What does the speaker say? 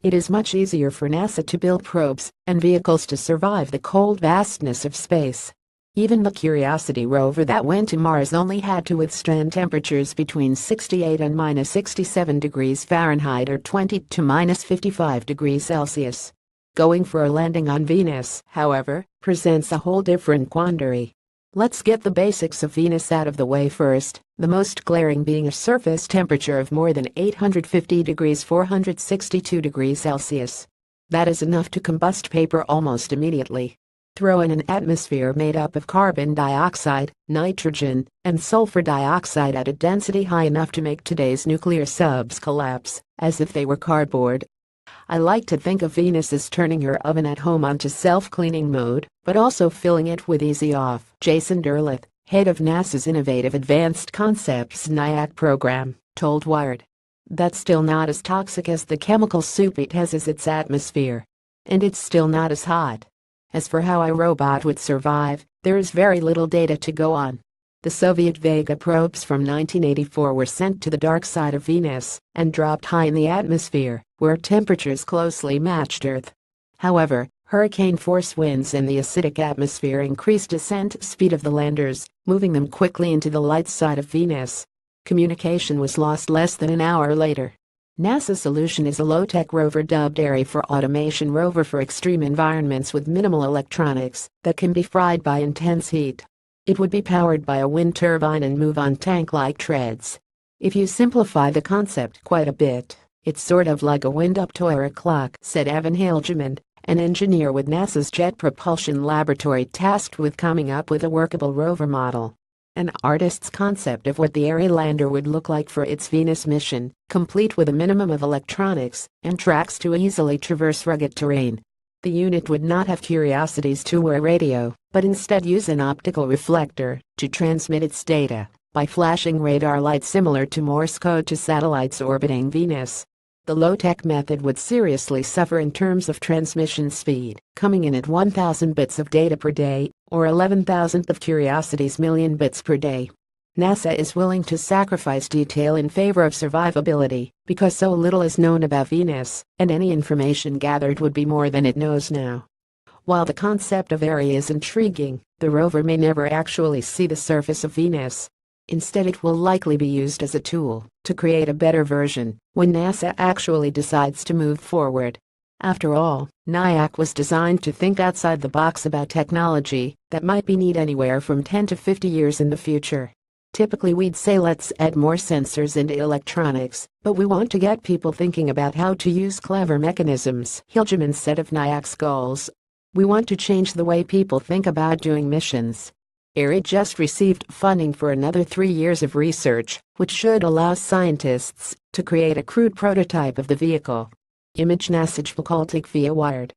It is much easier for NASA to build probes and vehicles to survive the cold vastness of space. Even the Curiosity rover that went to Mars only had to withstand temperatures between 68 and minus 67 degrees Fahrenheit or 20 to minus 55 degrees Celsius. Going for a landing on Venus, however, presents a whole different quandary. Let's get the basics of Venus out of the way first, the most glaring being a surface temperature of more than 850 degrees 462 degrees Celsius. That is enough to combust paper almost immediately. Throw in an atmosphere made up of carbon dioxide, nitrogen, and sulfur dioxide at a density high enough to make today's nuclear subs collapse, as if they were cardboard. I like to think of Venus as turning your oven at home onto self-cleaning mode, but also filling it with easy off. Jason Derleth, head of NASA's Innovative Advanced Concepts NIAC program, told Wired. That's still not as toxic as the chemical soup it has as its atmosphere. And it's still not as hot. As for how a robot would survive, there is very little data to go on. The Soviet Vega probes from 1984 were sent to the dark side of Venus and dropped high in the atmosphere, where temperatures closely matched Earth. However, hurricane-force winds and the acidic atmosphere increased descent speed of the landers, moving them quickly into the light side of Venus. Communication was lost less than an hour later. NASA's solution is a low-tech rover dubbed ARI for Automation Rover for extreme environments with minimal electronics that can be fried by intense heat. It would be powered by a wind turbine and move on tank-like treads. If you simplify the concept quite a bit, it's sort of like a wind-up toy or a clock, said Evan Hilgeman, an engineer with NASA's Jet Propulsion Laboratory tasked with coming up with a workable rover model. An artist's concept of what the ARI lander would look like for its Venus mission, complete with a minimum of electronics and tracks to easily traverse rugged terrain. The unit would not have Curiosity's two-way radio, but instead use an optical reflector to transmit its data by flashing radar lights similar to Morse code to satellites orbiting Venus. The low-tech method would seriously suffer in terms of transmission speed, coming in at 1,000 bits of data per day, or 11,000th of Curiosity's million bits per day. NASA is willing to sacrifice detail in favor of survivability because so little is known about Venus, and any information gathered would be more than it knows now. While the concept of ARI is intriguing, the rover may never actually see the surface of Venus. Instead, it will likely be used as a tool to create a better version when NASA actually decides to move forward. After all, NIAC was designed to think outside the box about technology that might be needed anywhere from 10 to 50 years in the future. Typically we'd say let's add more sensors into electronics, but we want to get people thinking about how to use clever mechanisms, Hilgeman said of NIAC's goals. We want to change the way people think about doing missions. ARI just received funding for another 3 years of research, which should allow scientists to create a crude prototype of the vehicle. Image Nasaj Fakultik via Wired.